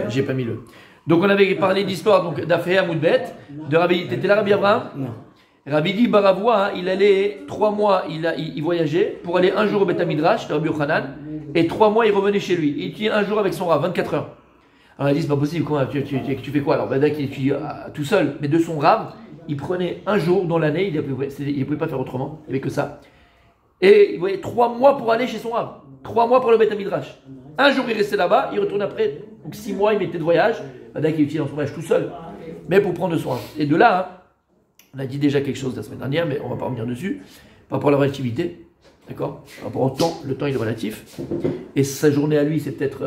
J'ai pas mis le. Donc on avait parlé d'histoire donc d'Aféa Moudbet, de Rabbi. T'étais là, Rabbi Abraham? Non. Rabbi dit Baravoua, il allait 3 mois, il voyageait pour aller un jour au Beth Midrash de Rabbi Yochanan, et 3 mois il revenait chez lui. Il étudiait un jour avec son Rav, 24 heures. Alors il a dit c'est pas possible, comment, tu fais quoi? Alors Badak il étudie tout seul, mais de son Rav, il prenait un jour dans l'année, il ne pouvait pas faire autrement, il n'y avait que ça. Et il voyait 3 mois pour aller chez son Rav, 3 mois pour le Beth Midrash. Un jour il restait là-bas, il retourne après, donc 6 mois il mettait de voyage. Badak il étudiait dans son voyage tout seul, mais pour prendre soin. Et de là, hein, on a dit déjà quelque chose la semaine dernière, mais on ne va pas revenir dessus, par rapport à la relativité, d'accord? Par rapport au temps, le temps il est relatif, et sa journée à lui c'est peut-être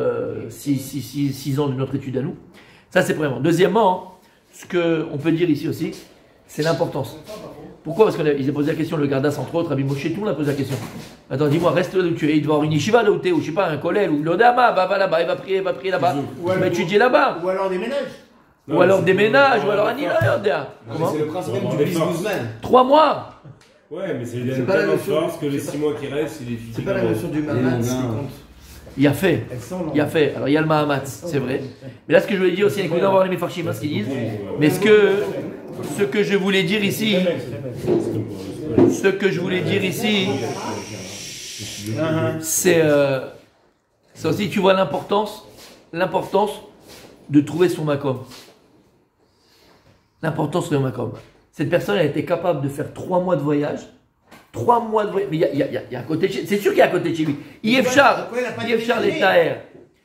6 ans de notre étude à nous. Ça c'est premièrement. Deuxièmement, ce qu'on peut dire ici aussi, c'est l'importance. Pourquoi? Parce qu'ils ont posé la question, le Gardas entre autres, Rabbi Moshe, tout le monde a posé la question. Attends, dis-moi, reste là où tu es, il doit avoir une yeshiva là où tu es, ou je sais pas, un kollel, ou l'odama, va là-bas, il va prier là-bas, il va étudier là-bas. Ou alors des ménages. Ou alors déménage, ou alors Anila. C'est le principe même du businessman. 3 mois. Ouais, mais c'est pas la même force que les 6 mois qui restent, il est C'est pas la notion du Mahamat qui compte. Il y a fait. Alors il y a le Mahamat, c'est vrai. Mais là, ce que je voulais dire aussi, écoutez, on va voir les Mefarshim, ce qu'ils disent. Mais ce que je voulais dire ici, c'est aussi, tu vois l'importance de trouver son makom. L'importance de son makom. Cette personne a été capable de faire 3 mois de voyage. 3 mois de voyage. Mais il y a un côté de chez lui. C'est sûr qu'il y a un côté de chez lui. Yefchar les Taher.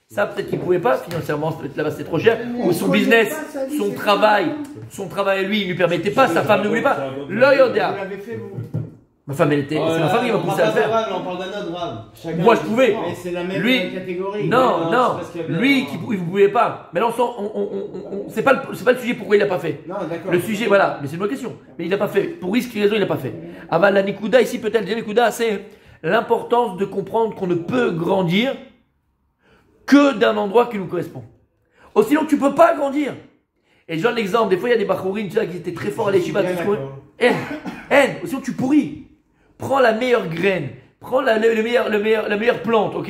Ça, peut-être qu'il ne pouvait pas, financièrement, peut-être là-bas c'était trop cher. Ou son business, son travail à lui, il ne lui permettait pas, sa femme ne voulait pas. L'Oyodia. Ma femme, c'est ma femme qui m'a poussé à le faire. On parle d'un autre Rav. Moi, je pouvais. Mais c'est la même catégorie. Non. Lui, il ne pouvait pas. Mais là, c'est pas le sujet pourquoi il n'a pas fait. Non, d'accord. Le sujet, voilà. Mais c'est une bonne question. Mais il n'a pas fait. Pour risque raison, il n'a pas fait. Avant la Nikuda, ici, peut-être, la Nikuda, c'est l'importance de comprendre qu'on ne peut grandir que d'un endroit qui nous correspond. Oh, sinon, tu ne peux pas grandir. Et je donne l'exemple. Des fois, il y a des Bachourines, tu vois, qui étaient très forts à l'Eshiva. Sinon, tu pourris. Prends la meilleure graine, prends la meilleure plante, ok?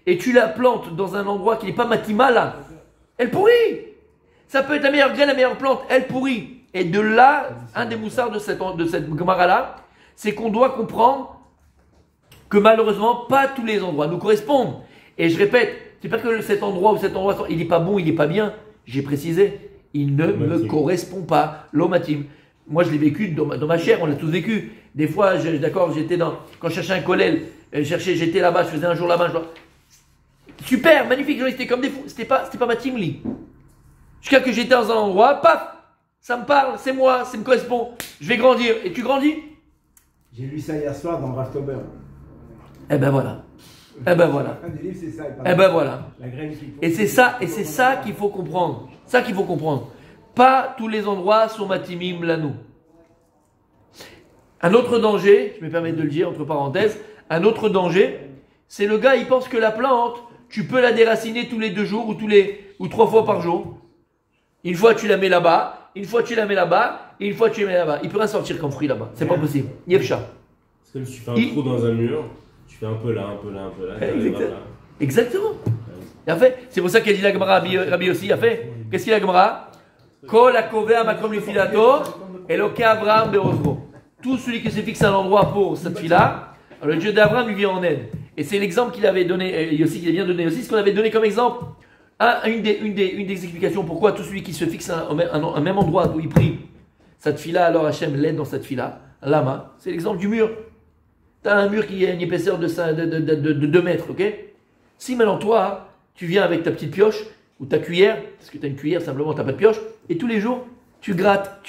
Et tu la plantes dans un endroit qui n'est pas matima là. Elle pourrit. Ça peut être la meilleure graine, la meilleure plante, elle pourrit. Et de là, un des moussards de cette Gemara là, c'est qu'on doit comprendre que malheureusement, pas tous les endroits nous correspondent. Et je répète, c'est pas que cet endroit, il n'est pas bon, il n'est pas bien. J'ai précisé, il ne me correspond pas. L'omatim. Moi, je l'ai vécu dans ma chair, on l'a tous vécu. Des fois, quand je cherchais un kollel, j'étais là-bas, je faisais un jour là-bas. Super, magnifique, c'était comme des fous. C'était pas ma team lit. Jusqu'à que j'étais dans un endroit, paf, ça me parle, c'est moi, ça me correspond. Je vais grandir. Et tu grandis? J'ai lu ça hier soir dans Raftober. Eh ben voilà. Un des livres, c'est ça. Eh ben voilà. La graine qu'il faut. Et c'est ça qu'il faut comprendre. Pas tous les endroits sont matimim lanou. Un autre danger, je me permets de le dire entre parenthèses, un autre danger, c'est le gars, il pense que la plante, tu peux la déraciner tous les 2 jours ou 3 fois par jour. Une fois tu la mets là-bas, une fois tu la mets là-bas, et une fois tu la mets là-bas. Il peut rien sortir comme fruit là-bas. C'est pas possible. Yefcha. C'est comme si tu fais un trou dans un mur, tu fais un peu là. Exactement. Il a fait. C'est pour ça qu'elle dit la Gemara, Rabbi aussi, il a fait. Qu'est-ce qu'il a la Gemara? Kol akovea makom lifilato, eloke Abraham be'ozro. Tout celui qui se fixe à l'endroit pour cette fille-là, le Dieu d'Abraham lui vient en aide. Et c'est l'exemple qu'il avait donné, et aussi qu'il a bien donné aussi, ce qu'on avait donné comme exemple. Une des explications pourquoi tout celui qui se fixe à un même endroit où il prie, cette fille-là, alors Hachem l'aide dans cette fille-là, lama, c'est l'exemple du mur. Tu as un mur qui a une épaisseur de 2 mètres, ok? Si maintenant toi, tu viens avec ta petite pioche, ou ta cuillère, parce que tu as une cuillère, simplement tu n'as pas de pioche, et tous les jours, tu grattes.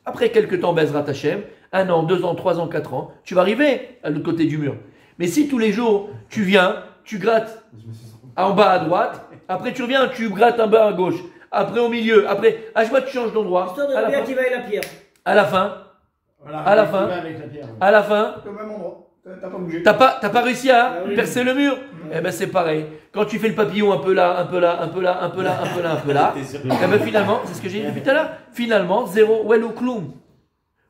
Après quelques temps, Bezrat Hashem, 1 an, 2 ans, 3 ans, 4 ans, tu vas arriver à l'autre côté du mur. Mais si tous les jours, tu viens, tu grattes en bas à droite, après tu reviens, tu grattes en bas à gauche, après au milieu, après, à chaque fois tu changes d'endroit. Histoire de la qui va et la pierre. À la fin, Au même endroit. T'as pas bougé. T'as pas réussi à percer le mur? Eh ben c'est pareil. Quand tu fais le papillon un peu là, eh ben finalement, c'est ce que j'ai dit depuis tout à l'heure. Finalement, zéro, well ou cloum.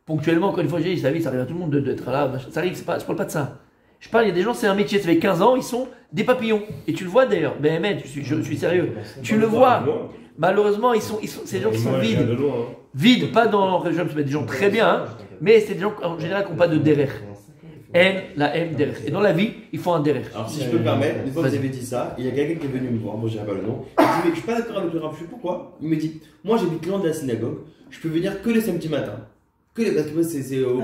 Ponctuellement, encore une fois, j'ai dit, ça arrive à tout le monde d'être là. Ça arrive, je parle pas de ça. Je parle, il y a des gens, c'est un métier, ça fait 15 ans, ils sont des papillons. Et tu le vois d'ailleurs, je suis sérieux. Tu le vois. Malheureusement, c'est des gens qui sont vides. Vides, pas dans des gens très bien, hein, mais c'est des gens en général qui n'ont pas de derrière. La M derrière. Et dans la vie, il faut un derrière. Alors si je peux me permettre, une fois que vous avez dit ça, il y a quelqu'un qui est venu me voir, moi je dirais pas le nom, il dit mais je suis pas d'accord avec le Rav, je sais pourquoi. Il me dit, moi j'habite loin de la synagogue, je peux venir que les samedis matins. Parce que c'est au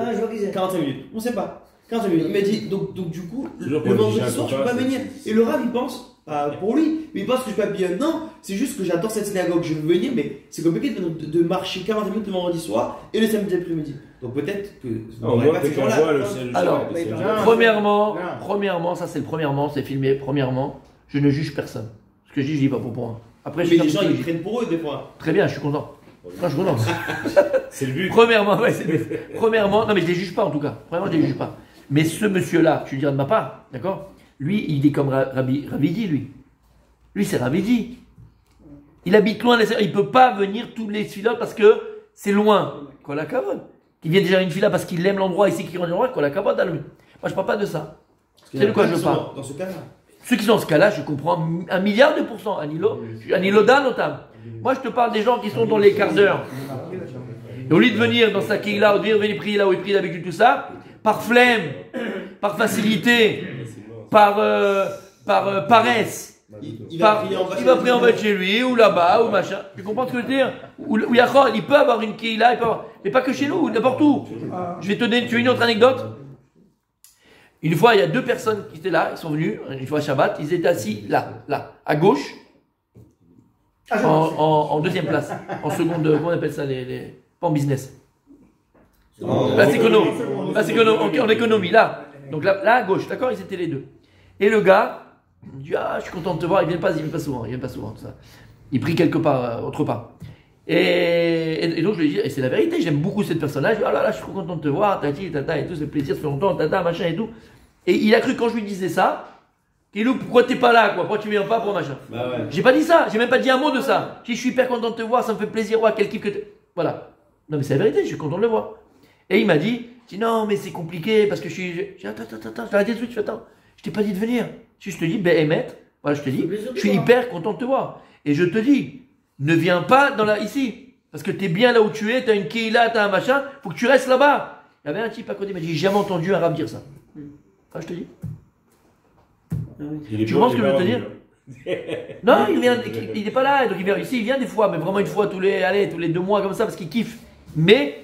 45 minutes. On sait pas. 45 minutes. Il m'a dit, donc du coup, le vendredi soir, je peux pas venir. Et le Rav il pense, pour lui, mais il pense que je peux pas venir. Non, c'est juste que j'adore cette synagogue, je veux venir, mais c'est compliqué de marcher 40 minutes le vendredi soir et le samedi après-midi. Donc peut-être que. Alors, premièrement, ça c'est le premièrement, c'est filmé. Premièrement, je ne juge personne. Ce que je dis pas pour moi. Après, mais les gens ils prennent pour eux des fois. Très bien, je suis content. Non, je suis content. C'est le but. Premièrement, non mais je les juge pas en tout cas. Premièrement, je les juge pas. Mais ce monsieur-là, tu le diras de ma part, d'accord? Lui, il est comme Ravidi, lui. Lui, c'est Ravidi. Il habite loin, il peut pas venir tous les filotes parce que c'est loin. Quoi la cavode? Qu'il vienne déjà à une fila parce qu'il aime l'endroit ici, qu'il rentre l'endroit, quoi la cavode à lui. Moi, je parle pas de ça. C'est de quoi je parle. Dans ce cas-là. Ceux qui sont dans ce cas-là, je comprends 1 milliard de pourcents. Aniloda notamment. Moi, je te parle des gens qui sont dans les quarts d'heure. Et au lieu de venir dans sa quille là, au lieu de venir prier là où il prie d'habitude, tout ça, par flemme, par facilité, par paresse, il va prier en bas de chez lui, ou là-bas, ou machin. Tu comprends ce que je veux dire? Ou il peut avoir une quille là, mais pas que chez nous, n'importe où. Je vais te donner une autre anecdote. Une fois, il y a 2 personnes qui étaient là, ils sont venus, une fois Shabbat, ils étaient assis là, à gauche, en deuxième place, en seconde, comment on appelle ça, pas en business. Place en économie, là. Donc là à gauche, d'accord, ils étaient les 2. Et le gars, il dit, je suis content de te voir, il vient pas souvent, tout ça. Il prie quelque part, autre part. Et donc je lui dis, et c'est la vérité, j'aime beaucoup cette personne-là, je dis, oh là là, je suis content de te voir, tati, tata, et tout, c'est plaisir, ça fait longtemps, tata, machin et tout. Et il a cru quand je lui disais ça, Kilou, pourquoi t'es pas là, quoi, pourquoi tu viens pas pour machin. Bah ouais. J'ai pas dit ça, j'ai même pas dit un mot de ça. Je suis hyper content de te voir, ça me fait plaisir, quel kiff que t'es. Voilà. Non mais c'est la vérité, je suis content de le voir. Et il m'a dit, non mais c'est compliqué, parce que je suis. J'ai dit, attends, je t'ai arrêté tout de suite, attends, je t'ai pas dit de venir. Si je te dis, voilà, je te dis, je suis hyper content de te voir. Et je te dis, ne viens pas ici. Parce que tu es bien là où tu es, tu as une keila, tu as un machin, faut que tu restes là-bas. Il y avait un type à côté, il m'a dit, j'ai jamais entendu un arabe dire ça. Je te dis. Tu comprends ce que je veux te dire? Non, il n'est pas là, donc il vient ici, il vient des fois, mais vraiment une fois tous les 2 mois comme ça, parce qu'il kiffe. Mais,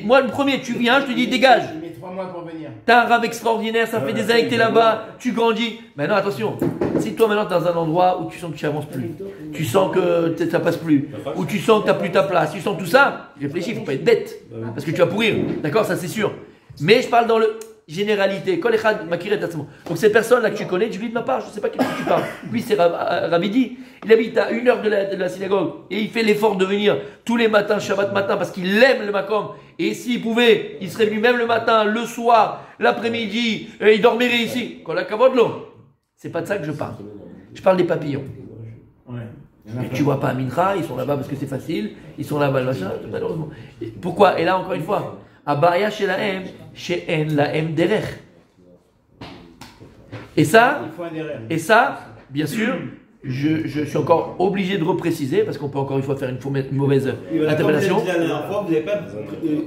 moi le premier, tu viens, je te dis, dégage. Il met 3 mois pour venir. T'as un rave extraordinaire, ça fait des années que t'es là-bas, tu grandis. Maintenant, attention, si toi maintenant t'es dans un endroit où tu sens que tu avances plus, tu sens que ça passe plus, ou tu sens que t'as plus ta place, tu sens tout ça, réfléchis, faut pas être bête, parce que tu vas pourrir, d'accord, ça c'est sûr. Mais je parle dans le généralité, donc cette personne-là que tu connais, je lui dis de ma part, je sais pas quel tu parles. Lui c'est Ravidi, il habite à 1 heure de la synagogue, et il fait l'effort de venir tous les matins, Shabbat matin, parce qu'il aime le makom. Et s'il pouvait, il serait venu même le matin, le soir, l'après-midi, et il dormirait ici. Quand la cavode l'eau. C'est pas de ça que je parle. Je parle des papillons. Et tu vois pas à Mincha, ils sont là-bas parce que c'est facile, ils sont là-bas, machin, malheureusement. Pourquoi? Et là, encore une fois, Abaya chez la M, chez N, la M derrière. Et ça, bien sûr, je suis encore obligé de repréciser, parce qu'on peut encore une fois faire une mauvaise interprétation. La dernière fois, vous n'avez pas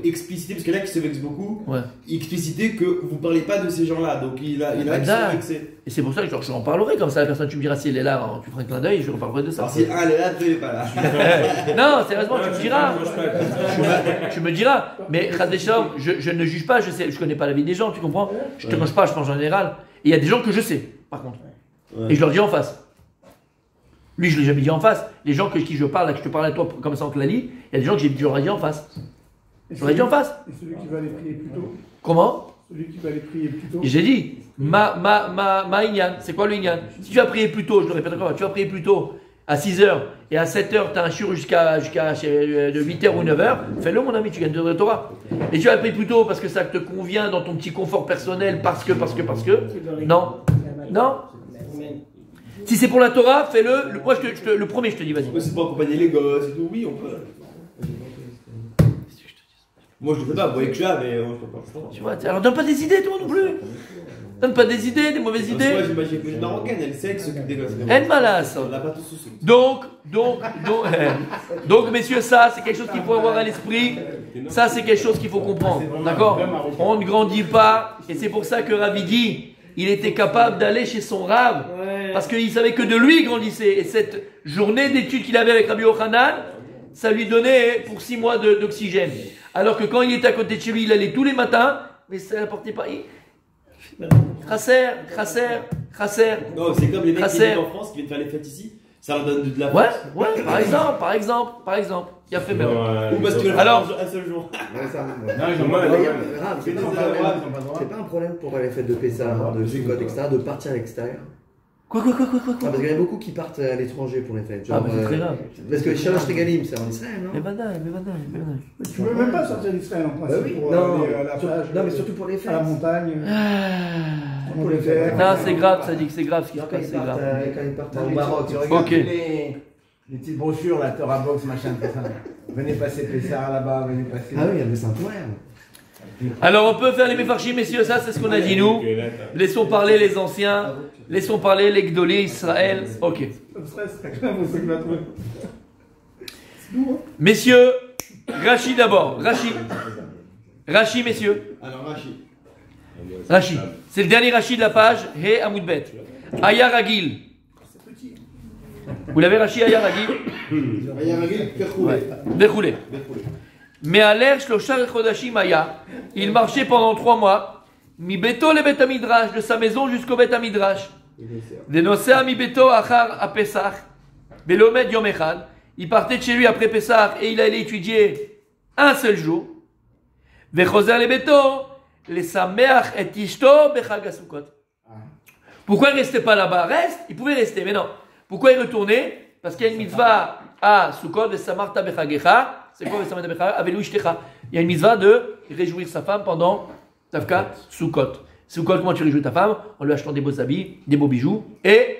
explicité, parce que là qui se vexe beaucoup, explicité que vous ne parlez pas de ces gens-là. Donc il a vexé. Et c'est pour ça que j'en parlerai comme ça. La personne, tu me diras si elle est là, tu feras un clin d'œil, je reparlerai de ça. Alors si elle est là, tu n'es pas là. Non, sérieusement, tu me diras. Tu me diras. Mais je ne juge pas, je connais pas la vie des gens, tu comprends? Je te mange pas, je pense en général. Et il y a des gens que je sais, par contre. Et je leur dis en face. Lui, je ne l'ai jamais dit en face. Les gens qui je parle, là, que je te parle à toi comme ça en clalie, il y a des gens que j'aurais dit en face. J'aurais dit en face. Et celui qui va aller prier plus tôt? Comment? Celui qui va aller prier plus tôt. J'ai dit, ma Inyan, c'est quoi le Inyan? Si tu vas prier plus tôt, je le répète encore, tu vas prier plus tôt à 6h et à 7h, tu as un shiur jusqu'à de 8h ou 9h, fais-le mon ami, tu gagnes de la Torah. Et tu vas prier plus tôt parce que ça te convient dans ton petit confort personnel, parce que. Non. Si c'est pour la Torah, fais-le. Moi, le premier, je te dis, vas-y. C'est pour accompagner les gosses et tout, oui, on peut. Moi, je ne le fais pas, vous voyez que je suis là, mais je ne peux pas. Tu vois, alors donne pas des idées, toi non plus. Donne pas des idées, des mauvaises idées. Moi, j'imagine que une marocaine, elle sait qui s'occupe des gosses. Elle malasse. On n'a pas tous sous. Donc, messieurs, ça, c'est quelque chose qu'il faut avoir à l'esprit. Ça, c'est quelque chose qu'il faut comprendre. D'accord? On ne grandit pas. Et c'est pour ça que Ravidi, il était capable d'aller chez son Rav. Parce qu'il savait que de lui, il grandissait. Et cette journée d'études qu'il avait avec Rabbi Yochanan, ça lui donnait pour 6 mois d'oxygène. Alors que quand il était à côté de chez lui, il allait tous les matins, mais ça n'apportait pas. Chasser. Non, c'est comme les mecs qui viennent en France, qui viennent faire les fêtes ici. Ça leur donne de la Ouais, force. par exemple. Il a fait même. Ou parce que tu veux Alors- faire un seul jour. Non, ils ont mal. C'est pas un problème pour les fêtes de Pessah, de Sukkot, etc., de partir à l'extérieur. Quoi Ah, parce qu'il y en a beaucoup qui partent à l'étranger pour les fêtes. Ah, mais c'est très grave. Parce que Shalosh Regalim, c'est en Israël, non? Mais badaï. Tu peux même pas sortir d'Israël en Bah principe oui, pour non, aller à la plage. non, mais surtout pour les à la fêtes. montagne. Pour les fêtes. Non, c'est grave, ça dit que c'est grave ce qui se Non, quand passe, ils c'est partent, grave. quand ils partent au Maroc. Tu regardes Ok. les petites brochures, la Torah Box, machin, tout ça. Venez passer Pessah là-bas, venez passer. Ah oui, il y a des sanctuaires. Alors on peut faire les méfarchis, messieurs, ça c'est ce qu'on a dit nous. Laissons parler les anciens, laissons parler les Gdolés Israël. Ok. Ça me stresse, c'est quand même ce qu'il va trouver. Messieurs, Rachi d'abord. Rachi, messieurs. Alors, Rachid. Rachi. C'est le dernier Rachi de la page. He Amoudbet. Aya Ragil. Vous l'avez Rachi Aya Ragil? Il y a un gars qui fait rouler. Déroulé. Mais à l'air, Shloshar Chodashim Aya, il marchait pendant 3 mois, mi beto le bet midrash, de sa maison jusqu'au bet midrash. De nosea mi beto achar a Pesach, velomed yom echad. Il partait de chez lui après Pesach et il allait étudier un seul jour. Vechozer le beto, le sameach et ishto bechag asukot. Pourquoi il ne restait pas là-bas? Reste, il pouvait rester, mais non. Pourquoi il retournait? Parce qu'il y a une mitzvah à Sukkot, Vesamarta bechagecha. C'est quoi Vesamarta bechagecha? Avelu ishtecha. Il y a une mitzvah de réjouir sa femme pendant Tavka Sukkot. Sukkot, comment tu réjouis ta femme? En lui achetant des beaux habits, des beaux bijoux et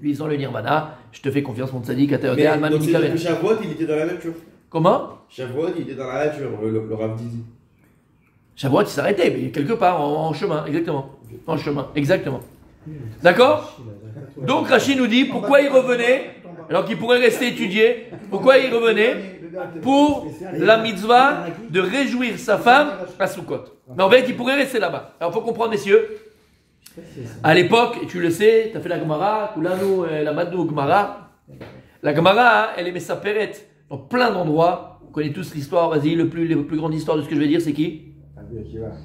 lui disant le nirvana. Je te fais confiance, mon tzaddik, à Mais donc, c'est que Shavuot, il était dans la nature. Comment? Shavuot, il était dans la nature, le Rav Didi. Shavuot, il s'arrêtait, mais quelque part, en chemin, exactement. En chemin, exactement. D'accord? Donc Rachid nous dit pourquoi il revenait alors qu'il pourrait rester étudier. Pourquoi il revenait? Pour la mitzvah de réjouir sa femme à Sukkot. Mais en fait, il pourrait rester là-bas. Alors il faut comprendre, messieurs, à l'époque, et tu le sais, tu as fait la Gemara, Kulanu, la Madou Gemara. La Gemara, elle aimait sa perrette dans plein d'endroits. On connaît tous l'histoire, vas-y, les plus grandes histoires de ce que je vais dire, c'est qui?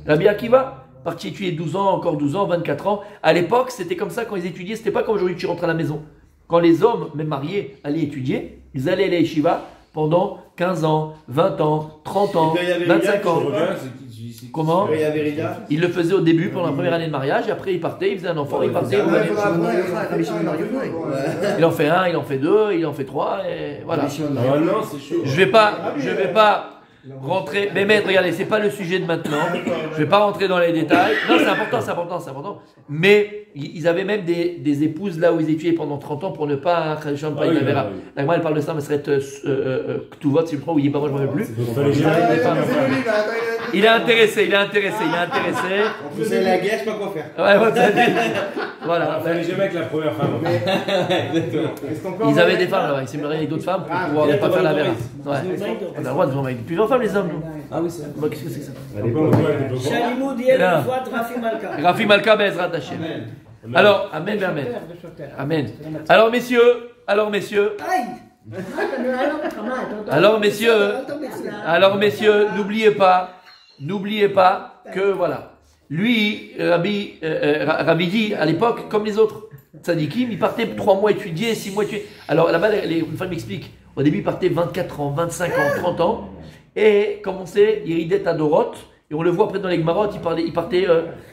Rabbi Akiva. Parti étudier 12 ans, encore 12 ans, 24 ans. À l'époque, c'était comme ça quand ils étudiaient. C'était pas comme aujourd'hui, tu rentres à la maison. Quand les hommes, même mariés, allaient étudier, ils allaient à la yeshiva pendant 15 ans, 20 ans, 30 ans, 25 ans. Comment? Ils le faisaient au début, pendant la première année de mariage, et après ils partaient, ils faisaient un enfant, ils partaient. Il en fait 1, il en fait 2, il en fait 3, et voilà. Non, c'est chaud. Je vais pas rentrer, mais maître, regardez, c'est pas le sujet de maintenant. Je vais pas rentrer dans les détails. Non, c'est important. Mais ils avaient même des épouses là où ils étudiaient pendant 30 ans pour ne pas La Gemara, elle parle de ça, mais ça serait Ktuvot, si je crois, ou il dit pas, moi je ne me rappelle plus. Il est intéressé. Vous savez la guerre, je sais pas quoi faire. Voilà. Fallait jamais avec la première femme. Ils avaient des femmes là, ils s'aimeraient avec d'autres femmes pour pouvoir ne pas faire la vera. Ouais. On a le droit de vivre avec plusieurs femmes, les hommes, nous. Ah oui, c'est vrai. Qu'est-ce que c'est que ça? שהלימוד יהיה לכבוד רפי מלכה. Rafi Malka Bezrat Hashem. Alors, amen, amen. Amen. Alors, messieurs. Alors, messieurs, n'oubliez pas que voilà. Lui, Rabidi, à l'époque, comme les autres tzadikim, il partait 3 mois étudier, 6 mois étudier. Alors là-bas, les femmes m'expliquent. Au début, il partait 24 ans, 25 ans, 30 ans. Et comme on sait, Iridet Adorot. Et on le voit après dans les Gmarot, il partait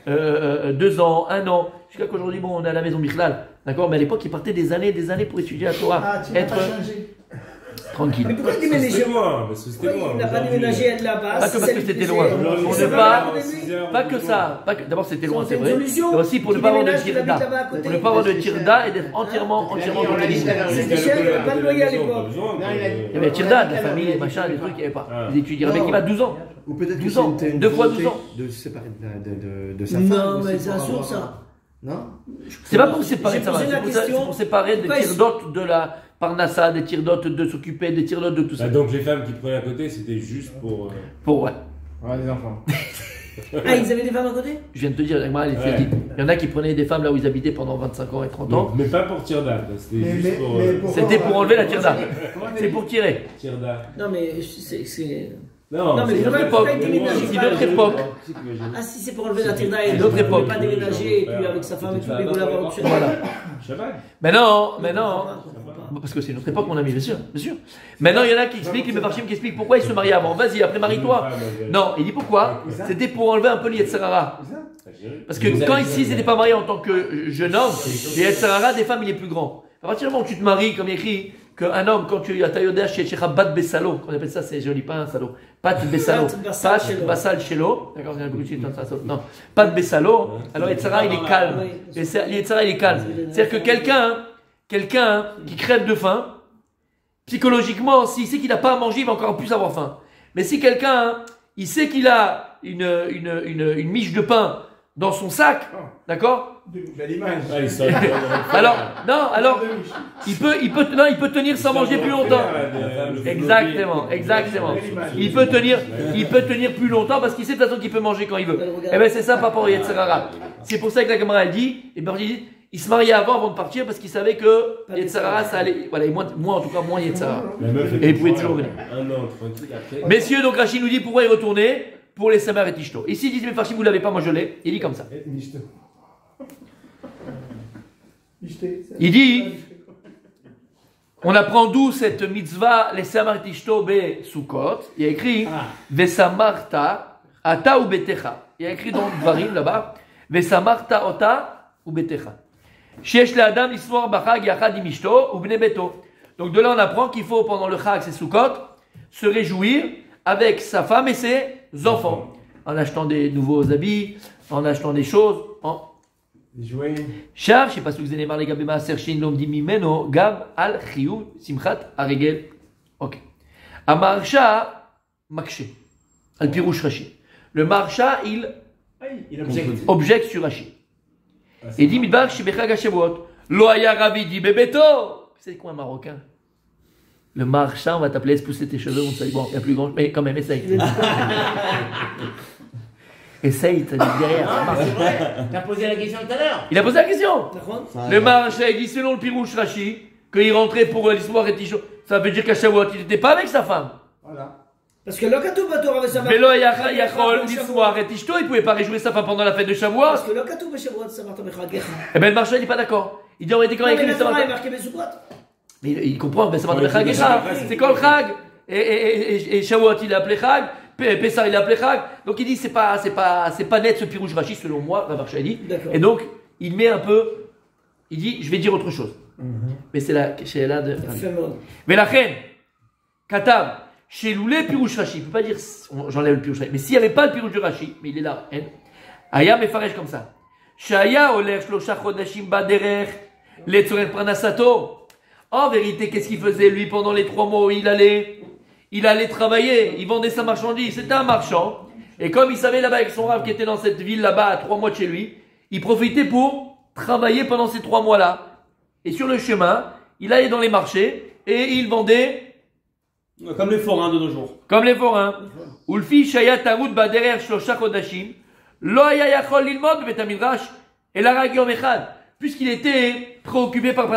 2 ans, 1 an. Jusqu'à qu'aujourd'hui, bon, on est à la maison Bichlal. D'accord? Mais à l'époque, il partait des années pour étudier la Torah. Ah, tu n'as pas changé. Tranquille. Mais pourquoi il déménage loin? Parce que c'était loin. Il n'a pas déménagé là-bas. Pas que parce que c'était loin. Pour ne pas que ça. D'abord c'était loin, c'est vrai. Mais aussi pour ne pas avoir de tirda. Pour ne pas avoir de tirda et d'être entièrement dans le lit. C'était cher, il n'y avait pas de loyer à l'époque. Il y avait tirda, de la famille, des machins, des trucs, il n'y avait pas. Ils étudient. Le mec, il a 12 ans. Ou peut-être que 12 ans. c'était une 2 fois 12 volonté ans. de se séparer de sa femme. Non, aussi mais pour c'est sûr avoir- ça. Non. C'est pas pour séparer de J'ai ça, posé la c'est question. pour séparer des Pourquoi ils- tirdotes de la parnassa, des tirdotes de s'occuper, des tirdotes de tout ça. Bah, donc les femmes qui prenaient à côté, c'était juste pour. Pour, ouais. Ouais, des enfants. Ah, ils avaient des femmes à côté? Je viens de te dire, Agmara, elle Ouais. dit. Il y en a qui prenaient des femmes là où ils habitaient pendant 25 ans et 30 ans. Mais pas pour Tirda, c'était Mais- juste pour. mais pourquoi C'était pour enlever la tirda. Comment C'est pour tirer. Tirda. Non, mais c'est. Non, Non, mais c'est pourquoi une époque. il déménage C'est pas une autre époque. Ah, si c'est pour enlever la tirda et une autre il ne époque. pas déménager et puis avec sa femme et tout, il voulait avoir autre chose. Voilà. Shabbat. Mais non, mais Je non. comprends pas. Parce que c'est une autre époque, mon ami, bien sûr. Bien sûr. Maintenant, il y en a qui expliquent, les Mefarshim qui expliquent pourquoi ils se marient avant. Vas-y, après marie-toi. Non, il dit pourquoi. C'était pour enlever un peu l'Yetzerara. Parce que quand ici, ils n'étaient pas mariés en tant que jeune homme, les Yetzerara des femmes, il est plus grand. À partir du moment où tu te maries, comme il est écrit, qu'un homme, quand tu as tayoder chez Bat Bessalo, qu'on appelle ça, c'est joli, pas un salaud. Pat Bessalo. Pat Bassal Shelo. D'accord, il y a beaucoup de choses, non. Pat Bessalo. Alors, Yetzerara, il est calme. Yetzerara, il est calme. C'est-à-dire que quelqu'un qui crève de faim, psychologiquement, s'il sait qu'il n'a pas à manger, il va encore plus avoir faim. Mais si quelqu'un, il sait qu'il a une miche de pain dans son sac, d'accord? J'ai l'image. Ah, il sort. Alors, il peut tenir sans manger plus longtemps. Exactement. Il peut tenir plus longtemps parce qu'il sait de toute façon qu'il peut manger quand il veut. Et bien c'est ça par rapport au Yetzirara. C'est pour ça que la Gemara elle dit, et ben il se mariait avant de partir parce qu'il savait que Yetzirara ça allait, voilà, et moi en tout cas moins Yetzirara. Et il pouvait toujours venir. Un an, tranquille, après. Messieurs, donc Rachid nous dit pourquoi il retournait pour les Samer et Tishto. Ici il dit mais Farshim vous l'avez pas, moi je l'ai. Il dit comme ça. Il dit, on apprend d'où cette mitzvah, les Samar Tishto be Sukkot. Il y a écrit, Vesamarta ata ou betecha. Il y a écrit dans Dvarim là-bas, Vesamarta ota ou betecha. Shesh le adam l'histoire bachag yachad imishto ou bne beto. Donc de là on apprend qu'il faut pendant le chag, c'est Sukkot, se réjouir avec sa femme et ses enfants. En achetant des nouveaux habits, en achetant des choses, en Char, je ne sais pas si vous avez marre les gars, mais Sershin l'homme dit Mimeno, Gab al Chiyuv, Simchat, Aregel. Ok. A Marsha, Makshe. Al Pirouche Rashi. Le Marsha, il objecte sur Rashi. Et dit Midbar, Shibechag Hashavuot. Lo haya Ravi dit Bebeto. C'est quoi un Marocain? Le Marsha, on va t'appeler, laisse pousser tes cheveux, on te dit bon, il y a plus grand, mais quand même, essaye. Essaye, t'as dit derrière. C'est vrai, t'as posé la question tout à l'heure. Il a posé la question. Le Maharsha dit selon le Pirouche Rashi qu'il rentrait pour l'histoire et Tisho. Ça veut dire qu'à Shavuot il n'était pas avec sa femme. Voilà. Parce que le Katoub Bator avait sa femme. Mais là Yachol l'histoire et Tishto, il pouvait pas réjouir sa femme pendant la fête de Shavuot. Parce que le Katoub Bashavuot, ça marche avec Chagecha. Eh ben le Maharsha il n'est pas d'accord. Il dit on était quand Mais écrit la ça. Torah est marquée Besukot. Mais il comprend, mais ça marche avec Chagecha. C'est quand le Chag et Shavuot il a appelé Chag. Pessah il a appelé Chag, donc il dit c'est pas net ce Pirouche Rashi selon moi, la Marcha dit. Et donc il met un peu, il dit je vais dire autre chose. Mais c'est la là de. Mais la reine, Katav, chez Loulé Pirouche Rashi, il ne peut pas dire j'enlève le Pirouche Rashi, mais s'il n'y avait pas le Pirouche Rashi, mais il est là, Aya Mefaresh comme ça. Shaya Oler Shlosha Chodashim Baderech, Letzorer Pranasato. En vérité, qu'est-ce qu'il faisait lui pendant les 3 mois où il allait travailler, il vendait sa marchandise, c'était un marchand. Et comme il savait là-bas avec son rave qui était dans cette ville là-bas à 3 mois de chez lui, il profitait pour travailler pendant ces 3 mois-là. Et sur le chemin, il allait dans les marchés et il vendait. Comme les forains de nos jours. Comme les forains. Ulfi shaya tarud baderer shlosha chodashim, lo haya yachol lilmod bet hamidrash, elara yom echad. Puisqu'il était préoccupé par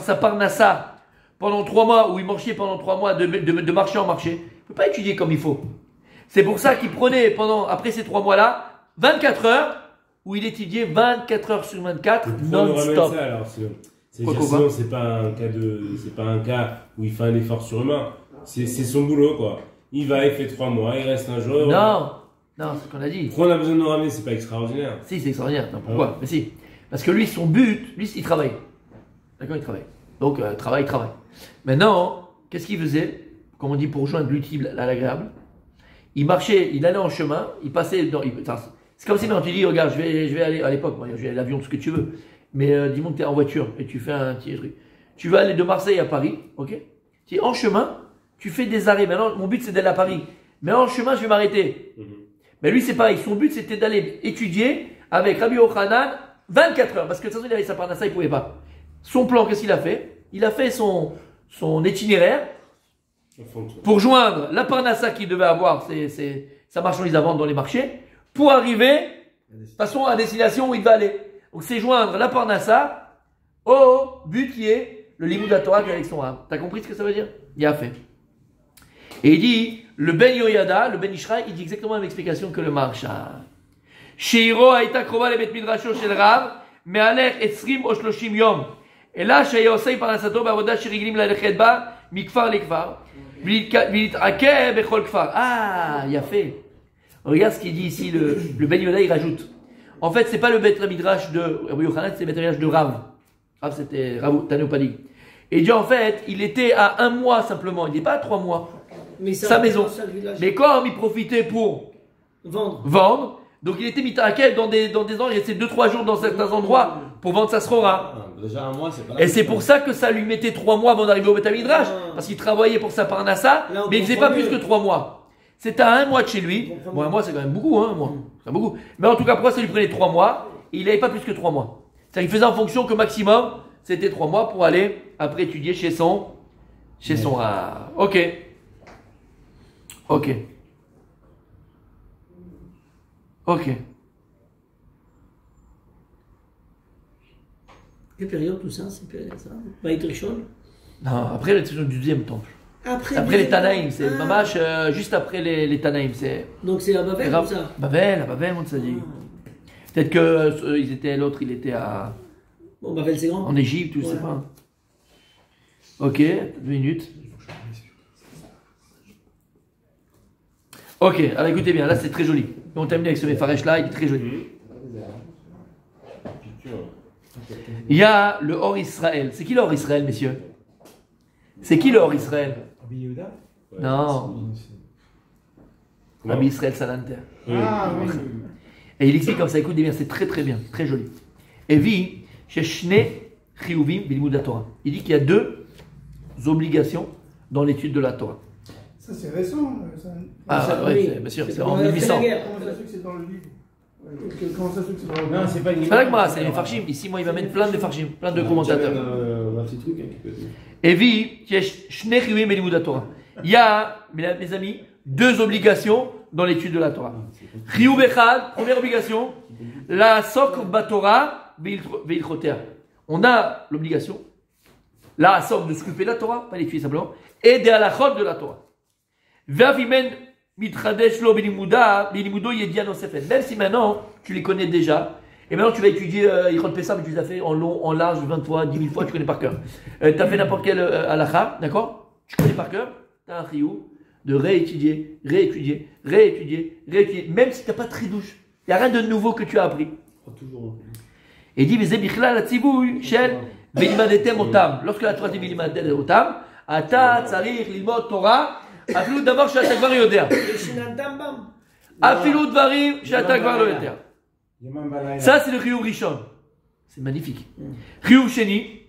sa parnassa, pendant 3 mois, où il marchait pendant 3 mois de marché en marché, il ne peut pas étudier comme il faut. C'est pour ça qu'il prenait après ces 3 mois-là, 24 heures, où il étudiait 24 heures sur 24, non-stop. Sinon, c'est pas un cas où il fait un effort surhumain. C'est son boulot, quoi. Il va, il fait 3 mois, il reste un jour. Non, c'est ce qu'on a dit. Pourquoi on a besoin de nous ramener? C'est pas extraordinaire. Si, c'est extraordinaire. Non, pourquoi? Mais si. Parce que lui, son but, il travaille. D'accord, il travaille. Donc, travail. Maintenant, qu'est-ce qu'il faisait? Comme on dit, pour joindre l'utile à l'agréable. Il marchait, il allait en chemin, il passait dans. C'est comme si maintenant tu dis, regarde, je vais aller à l'époque, moi, je vais aller à l'avion, tout ce que tu veux. Mais dis-moi que tu es en voiture et tu fais un petit truc. Tu vas aller de Marseille à Paris, ok? Tu es en chemin, tu fais des arrêts. Maintenant, mon but c'est d'aller à Paris. Mais en chemin, je vais m'arrêter. Mais lui, c'est pareil. Son but c'était d'aller étudier avec Rabbi Yochanan 24 heures. Parce que de toute façon, il avait sa parnassa, il ne pouvait pas. Son plan, qu'est-ce qu'il a fait? Il a fait son itinéraire pour joindre la parnassa qu'il devait avoir, sa marchandise à vendre dans les marchés, pour arriver, de toute façon, à destination où il va aller. Donc, c'est joindre la parnassa au but qui est le limud Torah avec son âme. T'as compris ce que ça veut dire? Il a fait. Et il dit, le Ben Yoyada, le Ben Ishraï, il dit exactement la même explication que le Maharsha. Sheiro haïta krova le bet midrasho shel Rav, me'alech esrim o shloshim yom. Et là, shaya osei parnasato ba'avoda shiriglim la'lechet ba, mikfar lekfar, v'lit'aker bechol kfar. Ah, il a fait. Regarde ce qu'il dit ici, le Ben Yoda, il rajoute. En fait, c'est pas le Bet Midrash de Rabbi Yochanan, c'est le Bet Midrash de Rav. Rav, c'était Rav Tanopali. Et il dit en fait, il était à 1 mois simplement, il n'est pas à 3 mois. Mais sa maison. Mais comme il profitait pour vendre, donc il était mitarakel dans des endroits, il restait 2-3 jours dans certains endroits pour vendre sa srora. Déjà 1 mois, c'est pas. Et c'est pour ça que ça lui mettait 3 mois avant d'arriver au Bet Midrash, parce qu'il travaillait pour sa parnassa, mais il faisait pas plus que 3 mois. C'était à 1 mois de chez lui. Bon, 1 mois, c'est quand même beaucoup, hein, moi. C'est beaucoup. Mais en tout cas, pourquoi ça lui prenait 3 mois? Et il n'avait pas plus que 3 mois. C'est-à-dire qu'il faisait en fonction que maximum, c'était 3 mois pour aller après étudier chez son Rav. Ok. Quelle période tout ça? C'est ça? Baït Rishon? Non, après le du deuxième temple. Après les Tanaïm, c'est mamash, juste après les Tanaïm. Donc c'est à Babel ou ça? Babel, on t'a dit. Peut-être que l'autre il était à. Bon, Babel c'est grand. En Égypte, je sais pas. Ok, 2 minutes. Ok, alors écoutez bien, là c'est très joli. On termine avec ce Mefaresh là, il est très joli. Il y a le Or Israël. C'est qui le Or Israël, messieurs? C'est qui le Or Israël? Rabbi Yehuda? Non. Rabbi Israël Salanter. Ah oui. Et il explique comme ça, écoutez bien, c'est très très bien, très joli. Et vit chez Shne Chiyuvim Bilimud Torah. Il dit qu'il y a 2 obligations dans l'étude de la Torah. Ça c'est récent. Oui, bien sûr, c'est en 1800. Comment ça se fait que c'est dans le livre? Comment ça se fait que c'est dans le livre? Non, c'est pas une C'est pas que c'est les Farshim. Ici, moi, il m'amène plein de Farshim, plein de commentateurs. Un petit truc qui peut être. Et vit Shne Chiyuvim Bilimud Torah. Il y a, mes amis, 2 obligations dans l'étude de la Torah. Chiyuv Echad, première obligation, la Sok Batorah Veilchotea. On a l'obligation, la Sok de scruper la Torah, pas l'étudier simplement, et des halachot de la Torah. Vavimen mitradesh lo bilimudo yedian osefet. Même si maintenant tu les connais déjà, et maintenant tu vas étudier Yichot Pessah, mais tu les as fait en long, en large, 20 fois, 10 000 fois, tu connais par cœur. Tu as fait n'importe quel halacha, d'accord? Tu connais par cœur, tu as un chiyuv de réétudier, même si tu n'as pas de tridouche. Il n'y a rien de nouveau que tu as appris. Et il dit, mais c'est bichla la tzivouy shel velimadetem otam. Lorsque la Torah dit velimadetem otam, ata tzarich lilmod Torah, afilou davar she'ata kvar yodea. Afilou dvarim she'ata kvar lo yoder. Ça, c'est le chiyuv rishon. C'est magnifique. Chiyuv sheni,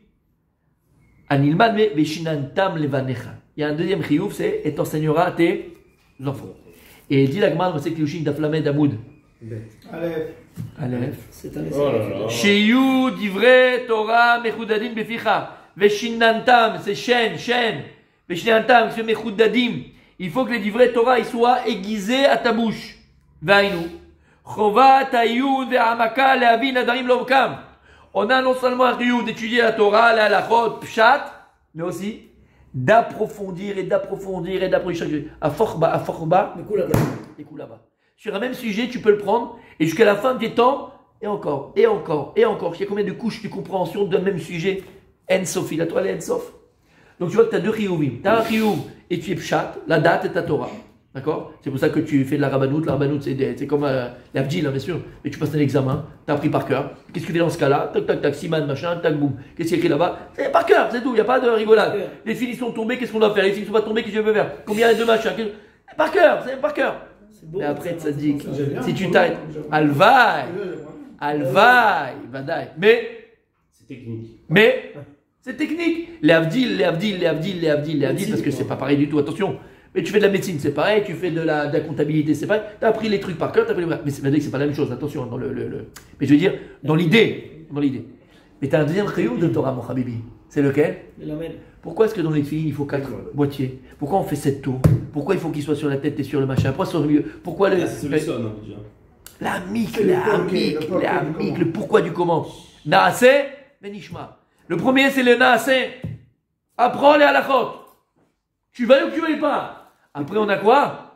anilmad me veshinantam levanecha. Il y a un deuxième chiyuv, c'est et t'enseigneras à tes enfants. Et il dit la Gemara, c'est Kilushin d'Aflamed Amoud. Aleph. C'est un Sheyu divrei Torah mechudadim beficha. Veshinantam, c'est shen. Veshinantam, c'est mechudadim. Il faut que les divrei Torah ils soient aiguisés à ta bouche. Vainu. Chovat ayun ve'amaka le'avin adarim lomkam. On a non seulement un chiyuv d'étudier la Torah, la halachot, pshat, mais aussi d'approfondir à forba, les coups là-bas. Sur un même sujet, tu peux le prendre et jusqu'à la fin des temps, et encore. Il y a combien de couches de compréhension d'un même sujet? En-sofi, la Torah est en-sof. Donc tu vois que tu as 2 chiyuvim. Tu as un chiyuv et tu es pshat, la date et ta Torah. D'accord? C'est pour ça que tu fais de la rabanoute. La rabanoute, c'est comme l'abdil, bien sûr. Mais tu passes un examen, tu as appris par cœur. Qu'est-ce que tu fais dans ce cas-là? Tac, tac, tac, siman, machin, tac, boum. Qu'est-ce qu'il y a écrit là-bas? C'est par cœur, c'est tout. Il n'y a pas de rigolade. Les filles sont tombées, qu'est-ce qu'on doit faire? Les filles ne sont pas tombées, qu'est-ce que je peux faire? Combien il y a de machins? Par cœur, c'est par cœur. Mais après, ça dit que si tu t'arrêtes, alvaï, vadaï. Mais C'est technique. Mais c'est technique. Les avdil, parce que c'est pas pareil du tout. Attention. Mais tu fais de la médecine, c'est pareil. Tu fais de la comptabilité, c'est pareil. Tu as appris les trucs par cœur, mais c'est pas la même chose. Attention. Mais je veux dire, dans l'idée. Mais tu as un deuxième rayon de Torah, mon habibi. C'est lequel? Pourquoi est-ce que dans les filles, il faut 4 boîtiers? Pourquoi on fait 7 tours? Pourquoi il faut qu'ils soient sur la tête et sur le machin? Pourquoi sur le milieu? Pourquoi le. Le pourquoi du comment. Naase, Benishma. Le premier, c'est le Naase. Apprends les halachot. Tu vas ou tu vas pas. Après, on a quoi?